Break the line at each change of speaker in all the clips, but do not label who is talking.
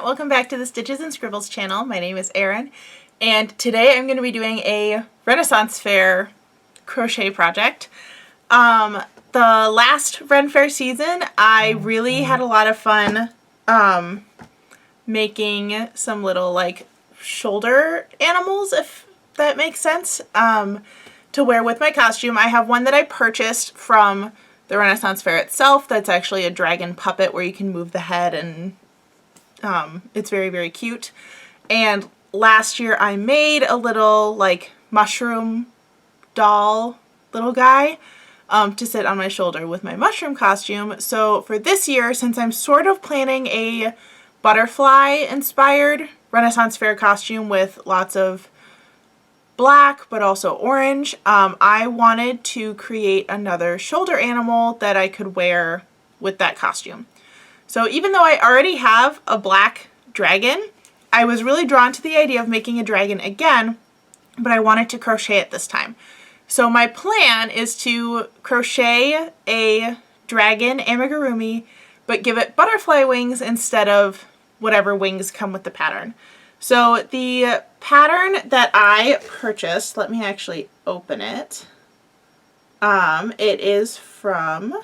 welcome back to the Stitches and Scribbles channel. My name is Erin, and today I'm going to be doing a Renaissance Fair crochet project. The last Ren Fair season, I really had a lot of fun making some little like shoulder animals, if that makes sense, to wear with my costume. I have one that I purchased from the Renaissance Fair itself that's actually a dragon puppet where you can move the head, and it's very, very cute. And last year I made a little like mushroom doll little guy to sit on my shoulder with my mushroom costume. So for this year, since I'm sort of planning a butterfly inspired Renaissance Fair costume with lots of black but also orange, I wanted to create another shoulder animal that I could wear with that costume. So even though I already have a black dragon, I was really drawn to the idea of making a dragon again, but I wanted to crochet it this time. So my plan is to crochet a dragon amigurumi, but give it butterfly wings instead of whatever wings come with the pattern. So the pattern that I purchased, let me actually open it. It is from,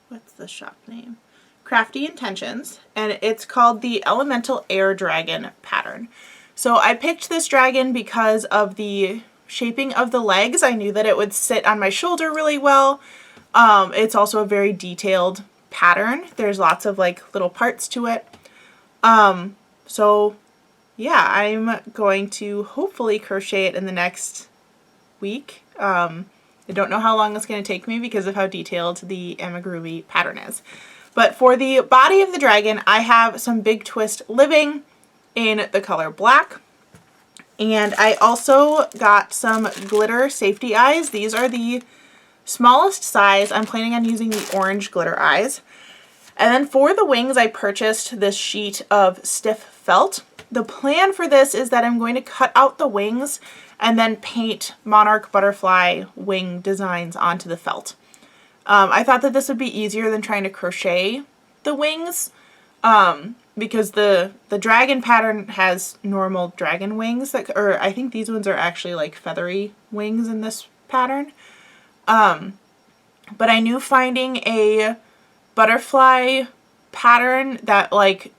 what's the shop name? Crafty Intentions, and it's called the Elemental Air Dragon pattern. So I picked this dragon because of the shaping of the legs. I knew that it would sit on my shoulder really well. It's also a very detailed pattern. There's lots of like little parts to it. So yeah, I'm going to hopefully crochet it in the next week. I don't know how long it's going to take me because of how detailed the amigurumi pattern is. But for the body of the dragon, I have some Big Twist Living in the color black. And I also got some glitter safety eyes. These are the smallest size. I'm planning on using the orange glitter eyes. And then for the wings, I purchased this sheet of stiff felt. The plan for this is that I'm going to cut out the wings and then paint monarch butterfly wing designs onto the felt. I thought that this would be easier than trying to crochet the wings, because the dragon pattern has normal dragon wings, or I think these ones are actually like feathery wings in this pattern. But I knew finding a butterfly pattern that like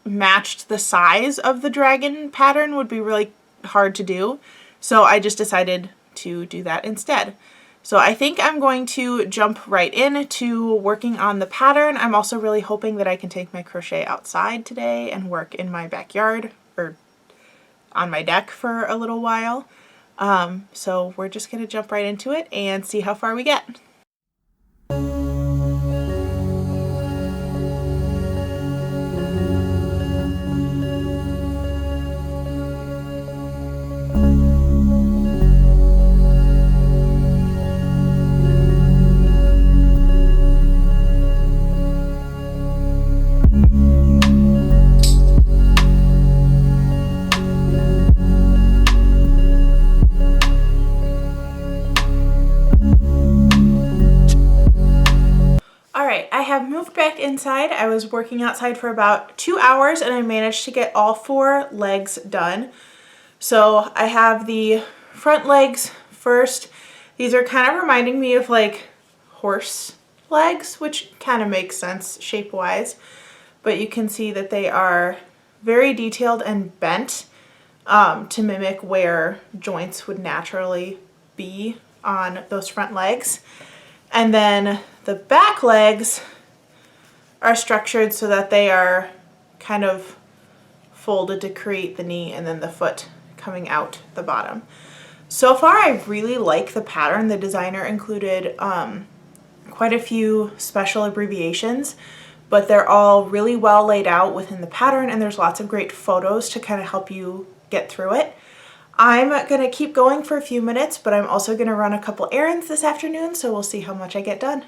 matched the size of the dragon pattern would be really hard to do. So I just decided to do that instead. So I think I'm going to jump right into working on the pattern. I'm also really hoping that I can take my crochet outside today and work in my backyard or on my deck for a little while. So we're just going to jump right into it and see how far we get. I have moved back inside. I was working outside for about 2 hours and I managed to get all 4 legs done. So I have the front legs first. These are kind of reminding me of like horse legs, which kind of makes sense shape-wise. But you can see that they are very detailed and bent to mimic where joints would naturally be on those front legs. And then the back legs are structured so that they are kind of folded to create the knee and then the foot coming out the bottom. So far I really like the pattern. The designer included quite a few special abbreviations, but they're all really well laid out within the pattern, and there's lots of great photos to kind of help you get through it. I'm going to keep going for a few minutes, but I'm also going to run a couple errands this afternoon, so we'll see how much I get done.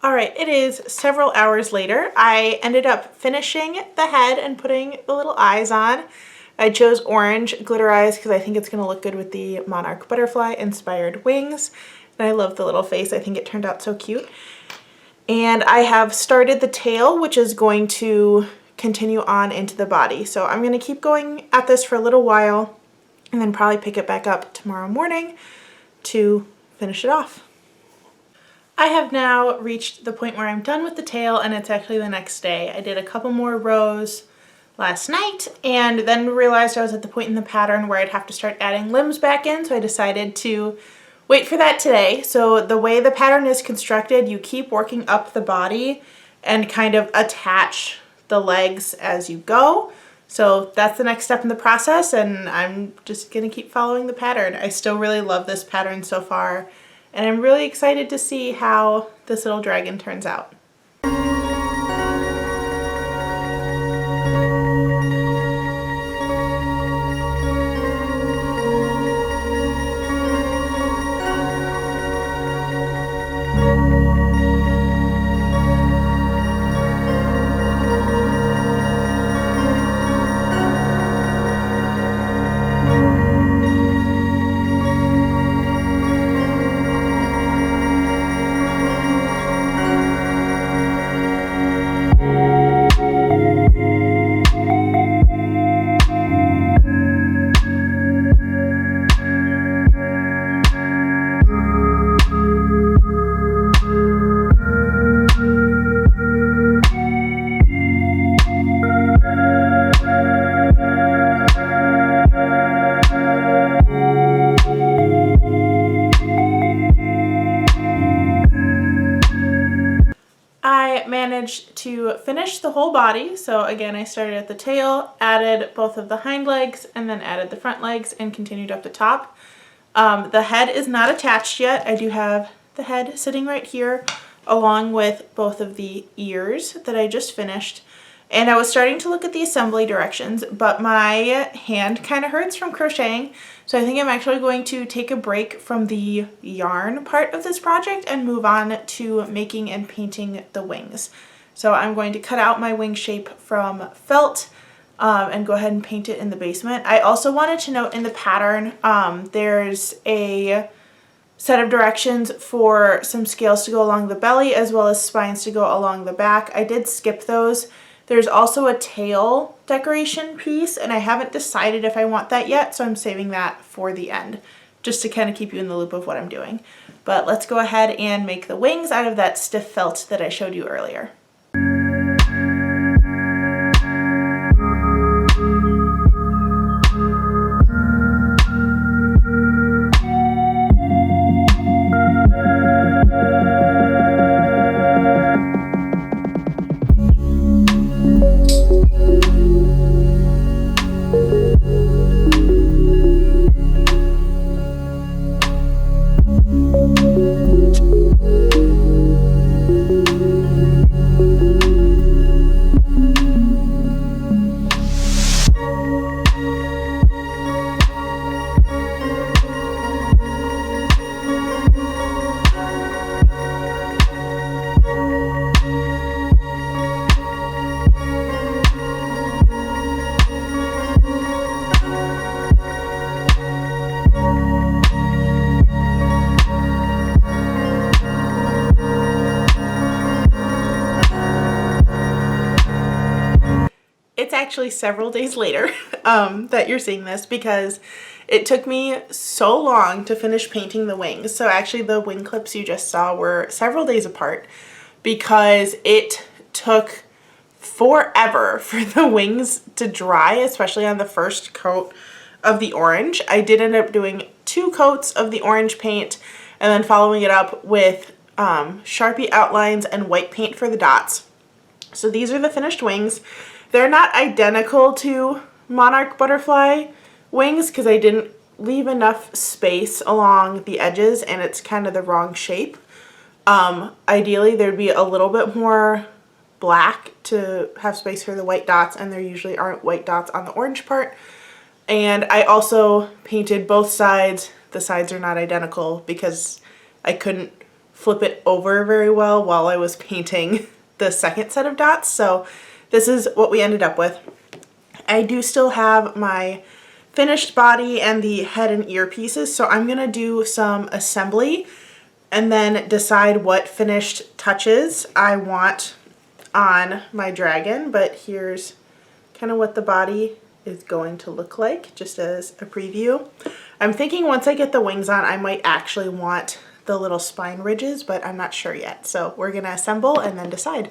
Alright, it is several hours later. I ended up finishing the head and putting the little eyes on. I chose orange glitter eyes because I think it's going to look good with the monarch butterfly inspired wings. And I love the little face. I think it turned out so cute. And I have started the tail, which is going to continue on into the body. So I'm going to keep going at this for a little while and then probably pick it back up tomorrow morning to finish it off. I have now reached the point where I'm done with the tail, and it's actually the next day. I did a couple more rows last night and then realized I was at the point in the pattern where I'd have to start adding limbs back in, so I decided to wait for that today. So the way the pattern is constructed, you keep working up the body and kind of attach the legs as you go. So that's the next step in the process, and I'm just gonna keep following the pattern. I still really love this pattern so far, and I'm really excited to see how this little dragon turns out. I managed to finish the whole body. So again, I started at the tail, added both of the hind legs, and then added the front legs and continued up the top. The head is not attached yet. I do have the head sitting right here along with both of the ears that I just finished. And I was starting to look at the assembly directions, but my hand kind of hurts from crocheting. So I think I'm actually going to take a break from the yarn part of this project and move on to making and painting the wings. So I'm going to cut out my wing shape from felt and go ahead and paint it in the basement. I also wanted to note in the pattern, there's a set of directions for some scales to go along the belly as well as spines to go along the back. I did skip those. There's also a tail decoration piece, and I haven't decided if I want that yet, so I'm saving that for the end, just to kind of keep you in the loop of what I'm doing. But let's go ahead and make the wings out of that stiff felt that I showed you earlier. It's actually several days later that you're seeing this because it took me so long to finish painting the wings. So actually the wing clips you just saw were several days apart because it took forever for the wings to dry, especially on the first coat of the orange. I did end up doing 2 coats of the orange paint and then following it up with Sharpie outlines and white paint for the dots. So these are the finished wings. They're not identical to monarch butterfly wings because I didn't leave enough space along the edges and it's kind of the wrong shape. Ideally there'd be a little bit more black to have space for the white dots, and there usually aren't white dots on the orange part. And I also painted both sides. The sides are not identical because I couldn't flip it over very well while I was painting the second set of dots. So this is what we ended up with. I do still have my finished body and the head and ear pieces, so I'm gonna do some assembly and then decide what finished touches I want on my dragon. But here's kind of what the body is going to look like, just as a preview. I'm thinking once I get the wings on, I might actually want the little spine ridges, but I'm not sure yet. So we're gonna assemble and then decide.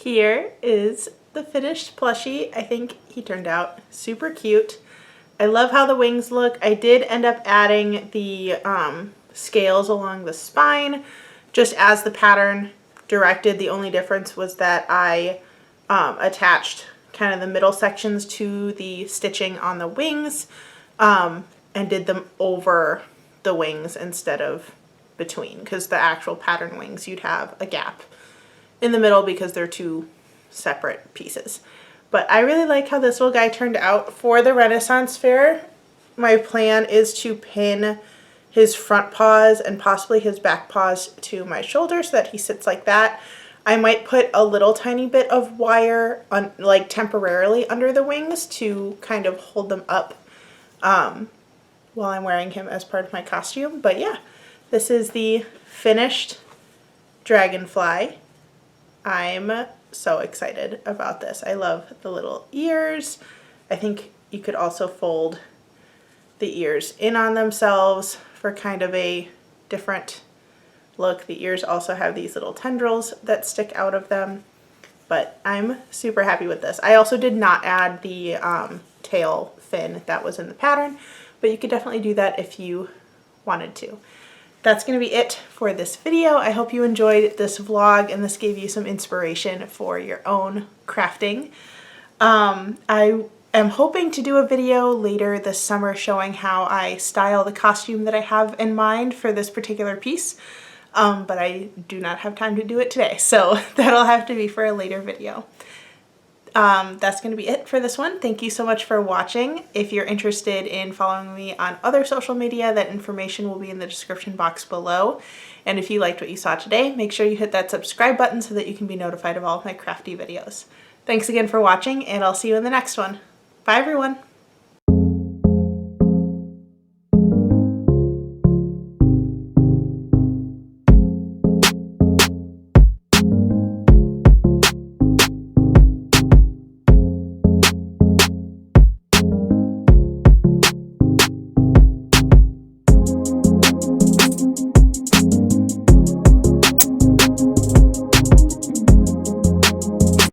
Here is the finished plushie. I think he turned out super cute. I love how the wings look. I did end up adding the scales along the spine just as the pattern directed. The only difference was that I attached kind of the middle sections to the stitching on the wings and did them over the wings instead of between, because the actual pattern wings you'd have a gap in the middle because they're two separate pieces. But I really like how this little guy turned out. For the Renaissance Fair, my plan is to pin his front paws and possibly his back paws to my shoulder so that he sits like that. I might put a little tiny bit of wire on, like temporarily under the wings to kind of hold them up while I'm wearing him as part of my costume. But yeah, this is the finished dragonfly. I'm so excited about this. I love the little ears. I think you could also fold the ears in on themselves for kind of a different look. The ears also have these little tendrils that stick out of them, but I'm super happy with this. I also did not add the tail fin that was in the pattern, but you could definitely do that if you wanted to. That's going to be it for this video. I hope you enjoyed this vlog and this gave you some inspiration for your own crafting. I am hoping to do a video later this summer showing how I style the costume that I have in mind for this particular piece, but I do not have time to do it today, so that'll have to be for a later video. That's going to be it for this one. Thank you so much for watching. If you're interested in following me on other social media, that information will be in the description box below. And if you liked what you saw today, make sure you hit that subscribe button so that you can be notified of all of my crafty videos. Thanks again for watching, and I'll see you in the next one. Bye everyone!